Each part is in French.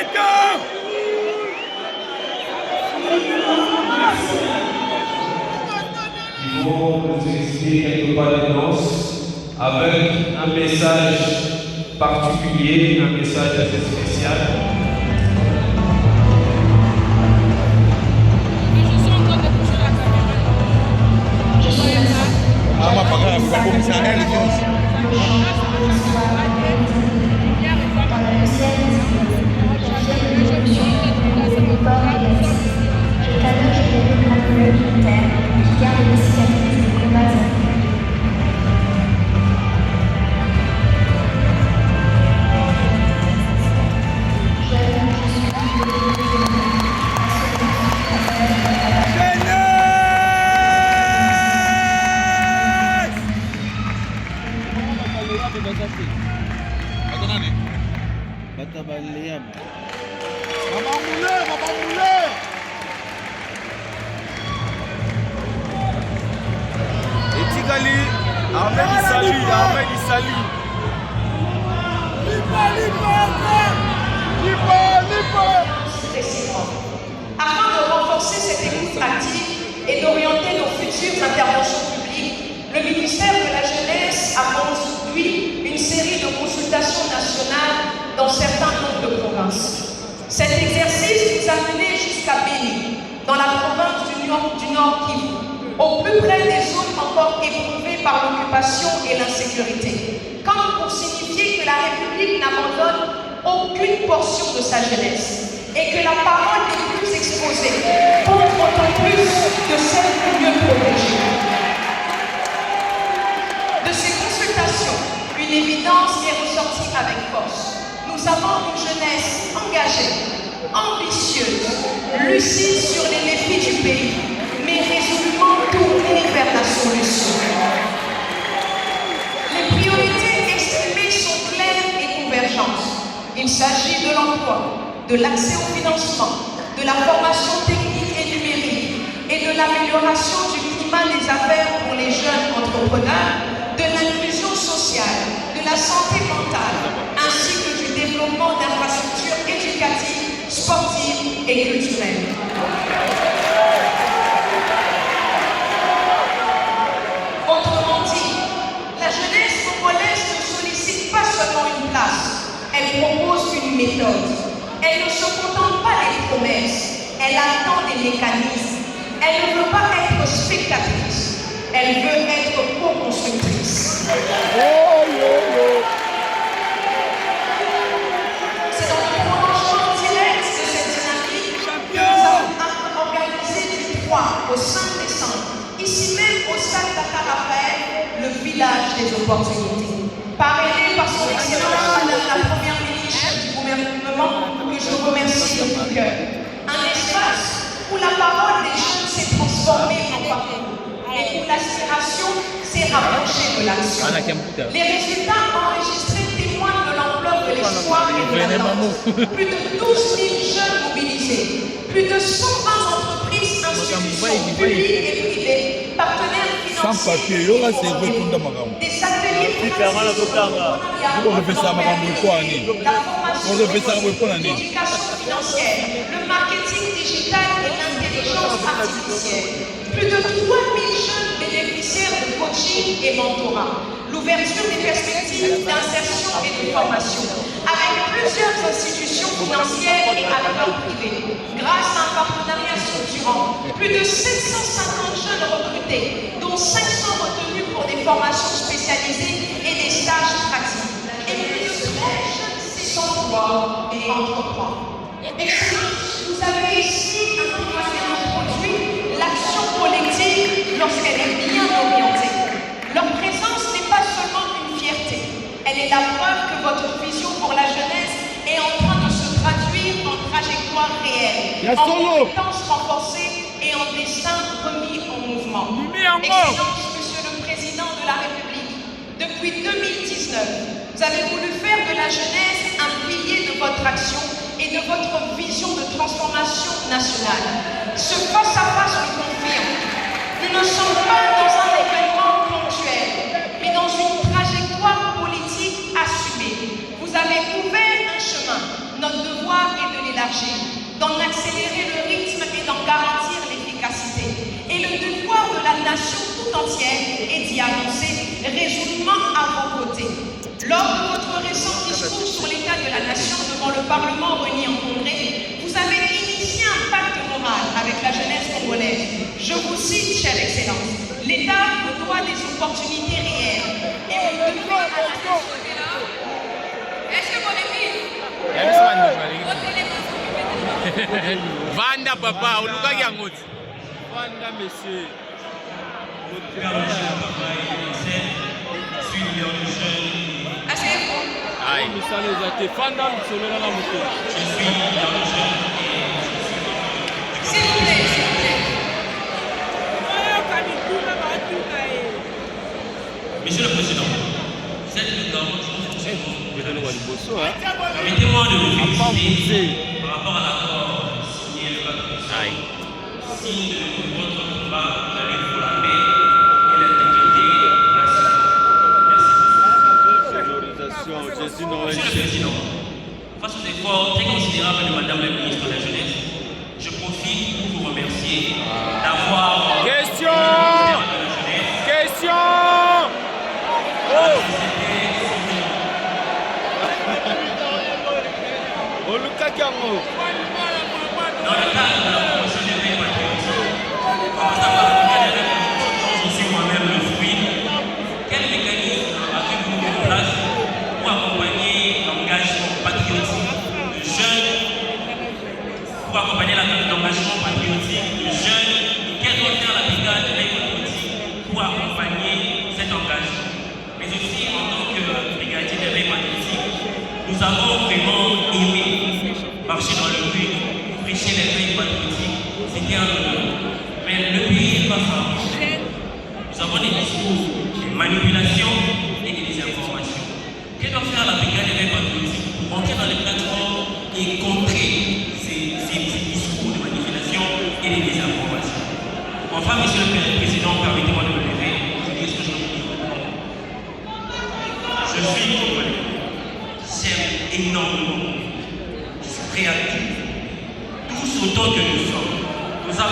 Il faut nous expliquer quelque part de danse avec un message particulier, un message assez spécial. Afin de renforcer cette écoute active et d'orienter nos futures interventions publiques, le ministère de la Jeunesse a conduit une série de consultations nationales dans certains nombres de provinces. Cet exercice nous a mené jusqu'à Béni, dans la province du Nord Kivu, au plus près des zones encore éprouvées par l'occupation et l'insécurité, comme pour signifier que la République n'abandonne aucune portion de sa jeunesse et que la parole des plus exposés compte autant plus que celle des mieux protégée. De ces consultations, une évidence est ressortie avec force. Nous avons une jeunesse engagée, ambitieuse, lucide sur les défis du pays, mais résolument tournée vers la solution. Les priorités exprimées sont claires et convergentes. Il s'agit de l'emploi, de l'accès au financement, de la formation technique et numérique et de l'amélioration du climat des affaires pour les jeunes entrepreneurs, de l'inclusion sociale, de la santé mentale, ainsi que du développement d'infrastructures éducatives, sportives et culturelles. Autrement dit, la jeunesse congolaise ne sollicite pas seulement une place, elle propose une méthode. Elle ne se contente pas des promesses, elle attend des mécanismes. Elle ne veut pas être spectatrice, elle veut être co-constructrice. C'est dans le prolongement direct de cette dynamique que nous avons organisé du 3 au 5 décembre, ici même au stade Dakar-Raphaël, le village des opportunités. Parrainé par son excellence Madame la Première ministre du gouvernement, que je remercie de tout cœur. Un espace où la parole des jeunes s'est transformée en parcours et où l'aspiration s'est rapprochée de l'action. Les résultats enregistrés témoignent de l'ampleur de l'espoir et de l'attente. Plus de 12 000 jeunes mobilisés, plus de 120 entreprises, institutions publiques et privées, partenaires financiers, des ateliers l'éducation financière, le marketing digital et l'intelligence artificielle. Plus de 3 000 jeunes bénéficiaires de coaching et mentorat. L'ouverture des perspectives d'insertion et de formation avec plusieurs institutions financières et acteurs privés. Grâce à un partenariat structurant, plus de 750 jeunes recrutés, dont 500 retenus pour des formations spécialisées et des stages pratiques. Et plus de 13 jeunes s'emploient et entreprennent. Excellence, vous avez ici un témoignage produit, l'action collective lorsqu'elle est bien orientée. Leur présence n'est pas seulement une fierté, elle est la preuve que votre vision pour la jeunesse est en train de se traduire en trajectoire réelle, en compétences renforcées et en destin remis en mouvement. Excellence, Monsieur le Président de la République, depuis 2019, vous avez voulu faire de la jeunesse un pilier de votre action et de votre vision de transformation nationale. Ce face-à-face le confirme. Nous ne sommes pas dans un événement ponctuel, mais dans une trajectoire politique assumée. Vous avez ouvert un chemin. Notre devoir est de entière et d'y avancer résolument à vos côtés. Lors de votre récent discours sur l'état de la nation devant le Parlement réuni en congrès, vous avez initié un pacte moral avec la jeunesse congolaise. Je vous cite, chère Excellence, l'État vous doit des opportunités réelles et vous devez à la nation. Est-ce que vous Vanda papa, uluka yangozi. Vanda monsieur. Aïe, ça les a été fanda sur la moto. S'il vous plaît, s'il vous plaît. Monsieur le Président, vous êtes le garant Permettez-moi de vous féliciter par rapport à l'accord signé le 4 signe de votre combat de la lutte pour la paix et l'intégrité nationale. Merci. Monsieur le Président, face aux efforts très considérables de Madame la ministre de la Jeunesse, je profite pour vous remercier d'avoir... Question. Dans le cadre de la promotion des veilles patriotiques, commence à parler des réponses dont je suis moi-même le fruit. Quel mécanisme avez-vous mis en place pour accompagner l'engagement patriotique de jeunes, pour accompagner l'engagement patriotique de jeunes? Quel doit faire la brigade des veilles patriotiques pour accompagner cet engagement? Mais aussi en tant que brigadier des veilles patriotiques, nous avons vraiment aimé marcher dans le rue, prêcher les veilles patriotiques, c'était un honneur. Mais le pays est pas farouche. Nous avons des discours, des manipulations et des désinformations. Que doit faire la brigade des veilles patriotiques pour entrer dans les plateformes et contrer ces discours de manipulation et des désinformations? Enfin, Monsieur le Président, permettez-moi de me lever. Je dis ce que je veux dire. Je suis congolais. J'aime énormément. Je suis prêt à tout. Tous autant que nous sommes. Nous avons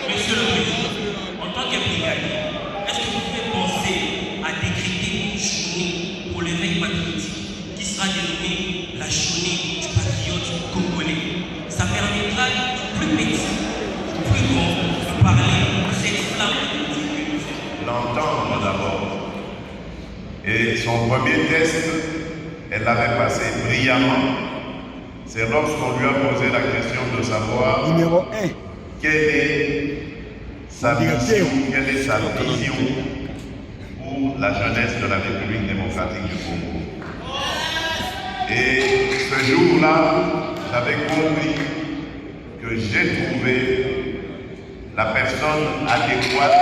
Monsieur le Président, en tant que brigadier, est-ce que vous pouvez penser à décréter une journée pour l'éveil patriotique qui sera dénommée la journée du patriote congolais? Ça permettra du plus petit, du plus grand, de parler de cette flamme patriotique que nous sommes. L'entendre d'abord. Et son premier test, elle l'avait passé brillamment. C'est lorsqu'on lui a posé la question de savoir numéro 1. Quelle est sa mission, quelle est sa vision pour la jeunesse de la République démocratique du Congo. Et ce jour-là, j'avais compris que j'ai trouvé la personne adéquate.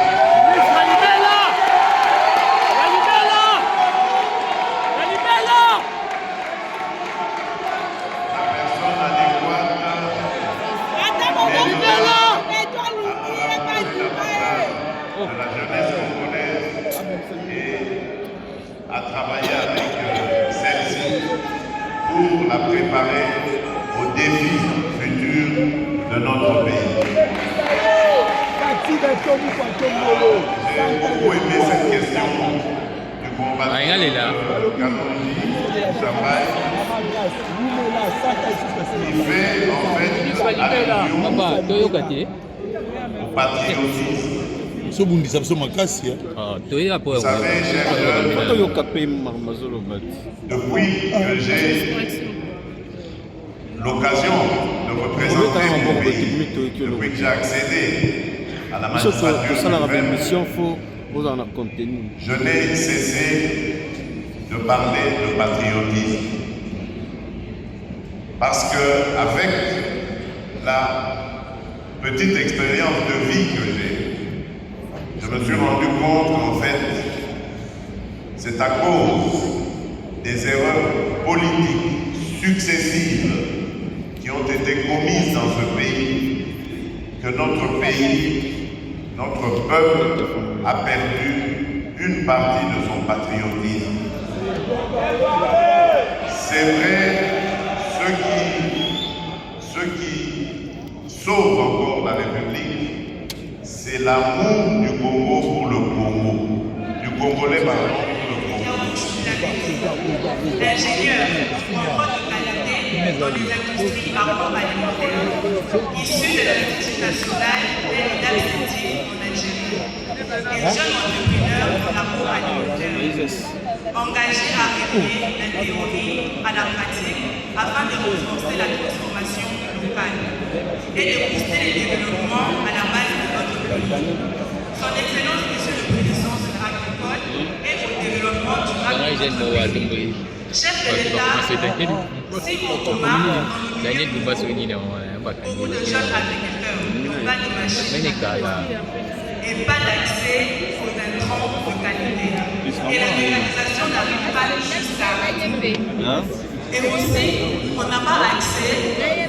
À travailler avec celle-ci pour la préparer aux défis futurs de notre pays. J'ai beaucoup aimé cette question du combat qui fait en fait allusion au patriotisme. Vous savez, depuis que j'ai l'occasion de représenter mon pays, depuis que j'ai accédé à la magistrature, je n'ai cessé de parler de patriotisme. Parce que avec la petite expérience de vie que j'ai, je me suis rendu compte qu'en fait, c'est à cause des erreurs politiques successives qui ont été commises dans ce pays que notre pays, notre peuple a perdu une partie de son patriotisme. C'est vrai, sauve encore la République, c'est l'amour du Congo pour le Congo, du Congolais pour le Congo. L'ingénieur en de qualité dans les industries agroalimentaires, issu de l'Institut national d'Alsati en Algérie, et jeune entrepreneur en agroalimentaire, engagé à révéler la théorie à la pratique afin de renforcer la transformation locale et de booster le développement à la base de notre pays. Son Excellence, Monsieur le Président agricole et au développement durable. Chef de l'État, si on remarque beaucoup de jeunes agriculteurs n'ont pas de machines et pas d'accès aux intrants de qualité. Et la mécanisation n'arrive pas jusqu'à. Et aussi, on n'a pas accès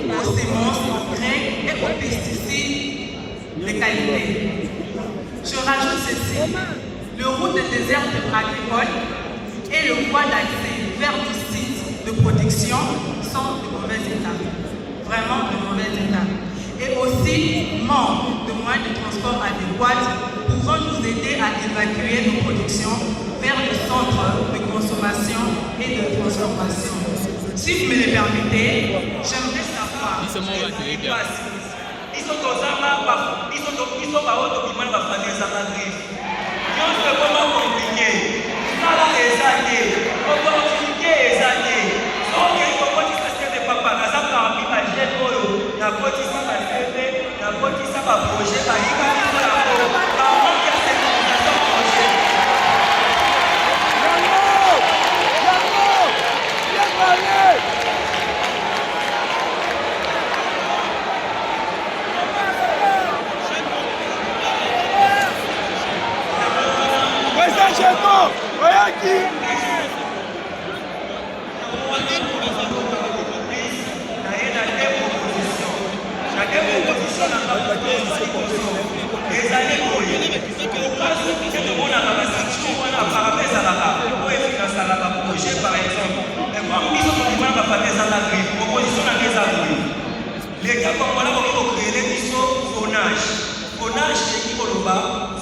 aux semences, aux grains et aux pesticides de qualité. Je rajoute ceci, le route des déserts agricoles et le voie d'accès vers des sites de production sont de mauvais état, vraiment de mauvais état. Et aussi, manque de moyens de transport adéquats pouvant nous aider à évacuer nos productions vers le centre de consommation et de transformation. Si vous me le permettez, j'aimerais savoir.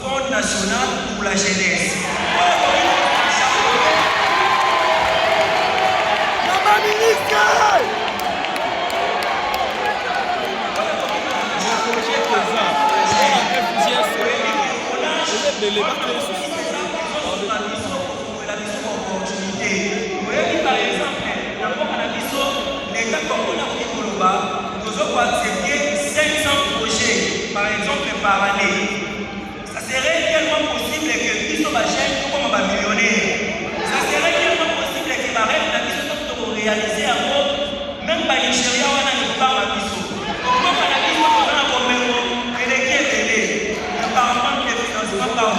Fonds national pour la jeunesse. Nous avons accepté 500 projets, par exemple, par année. Ça serait tellement possible que nous sommes jeunes, nous sommes millionnaires. Ça serait tellement possible que ma rêve, nous sommes réalisés à mort, même par Nigeria, on a une part à Bisso. Comment on a dit qu'on a un problème, et les qui est aidé, le Parlement, le financement par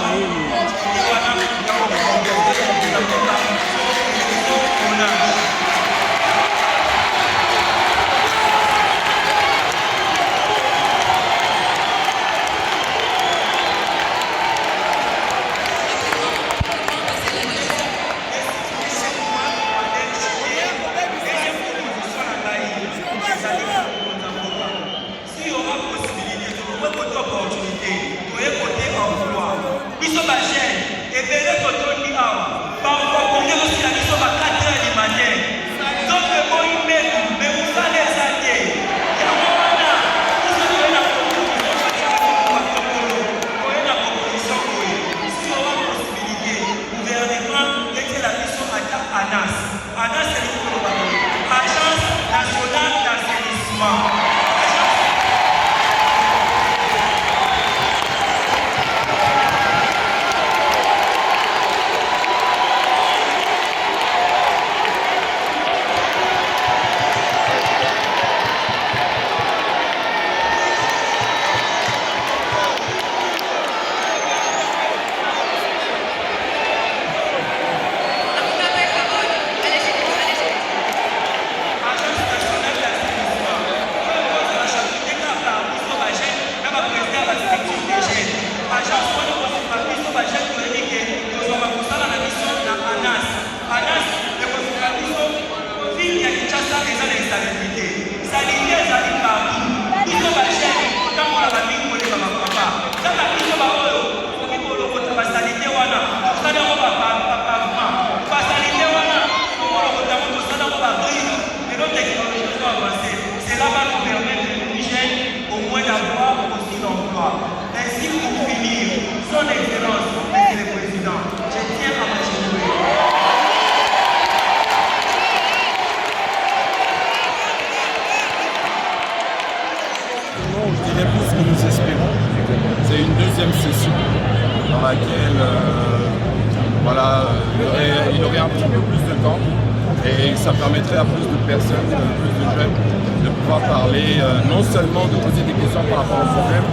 Son Excellence, Monsieur le Président, je tiens à m'acheter. Je dirais plus ce que nous espérons. C'est une deuxième session dans laquelle il aurait un petit peu plus de temps et ça permettrait à plus de personnes, plus de jeunes, de pouvoir parler, non seulement de poser des questions par rapport aux problèmes,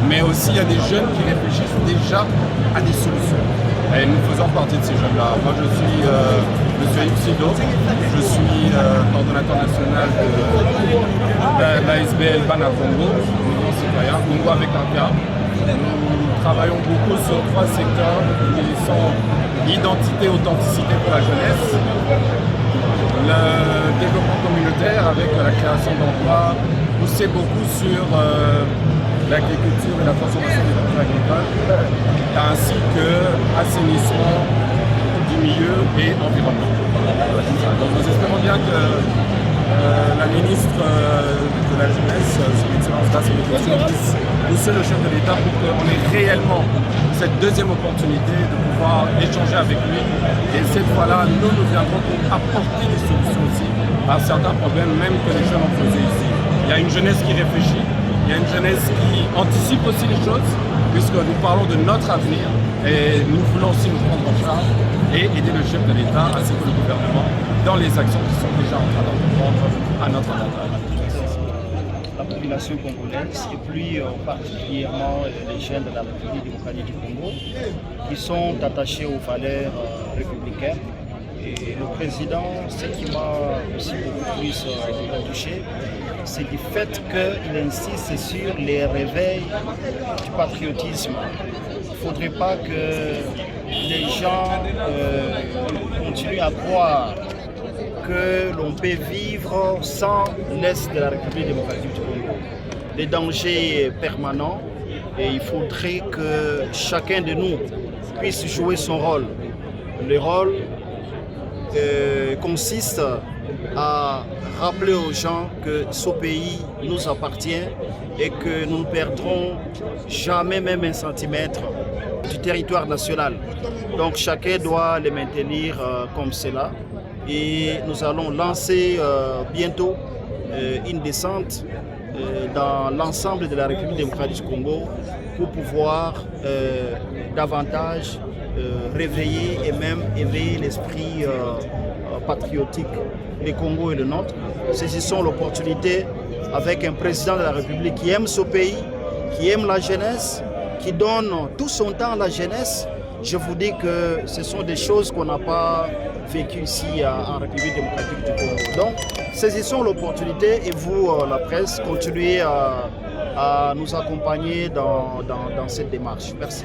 mais aussi il y a des jeunes qui réfléchissent déjà à des solutions. Et nous faisons partie de ces jeunes-là. Moi je suis Yves Sido, je suis coordonnateur national de l'ASBL Bana Congo, mouvement citoyen, Congo avec un K. Nous travaillons beaucoup sur 3 secteurs qui sont l'identité, authenticité pour la jeunesse, le développement communautaire avec la création d'emplois, pousser beaucoup sur l'agriculture et la transformation des produits agricoles, ainsi que assainissement du milieu et environnement. Donc nous espérons bien que la ministre de la Jeunesse, son Excellence Basse, puisse pousser le chef de l'État pour qu'on ait réellement cette deuxième opportunité de pouvoir échanger avec lui. Et cette fois-là, nous viendrons pour apporter des solutions aussi à certains problèmes, même que les jeunes ont posés ici. Il y a une jeunesse qui réfléchit, il y a une jeunesse qui anticipe aussi les choses, puisque nous parlons de notre avenir et nous voulons aussi nous prendre en charge et aider le chef de l'État ainsi que le gouvernement dans les actions qui sont déjà en train d'entreprendre à notre avantage. La population congolaise et plus particulièrement les jeunes de la République démocratique du Congo qui sont attachés aux valeurs républicaines. Et le président, ce qui m'a aussi beaucoup plus touché, c'est du fait qu'il insiste sur les réveils du patriotisme. Il ne faudrait pas que les gens continuent à croire que l'on peut vivre sans l'Est de la République démocratique du Congo. Le danger est permanent et il faudrait que chacun de nous puisse jouer son rôle. Le rôle consiste à rappeler aux gens que ce pays nous appartient et que nous ne perdrons jamais même un centimètre du territoire national. Donc chacun doit le maintenir comme cela. Et nous allons lancer bientôt une descente dans l'ensemble de la République démocratique du Congo pour pouvoir davantage réveiller et même éveiller l'esprit patriotique. Le Congo est le nôtre. Saisissons l'opportunité avec un président de la République qui aime ce pays, qui aime la jeunesse, qui donne tout son temps à la jeunesse. Je vous dis que ce sont des choses qu'on n'a pas vécues ici en République démocratique du Congo. Donc, saisissons l'opportunité et vous, la presse, continuez à nous accompagner dans cette démarche. Merci.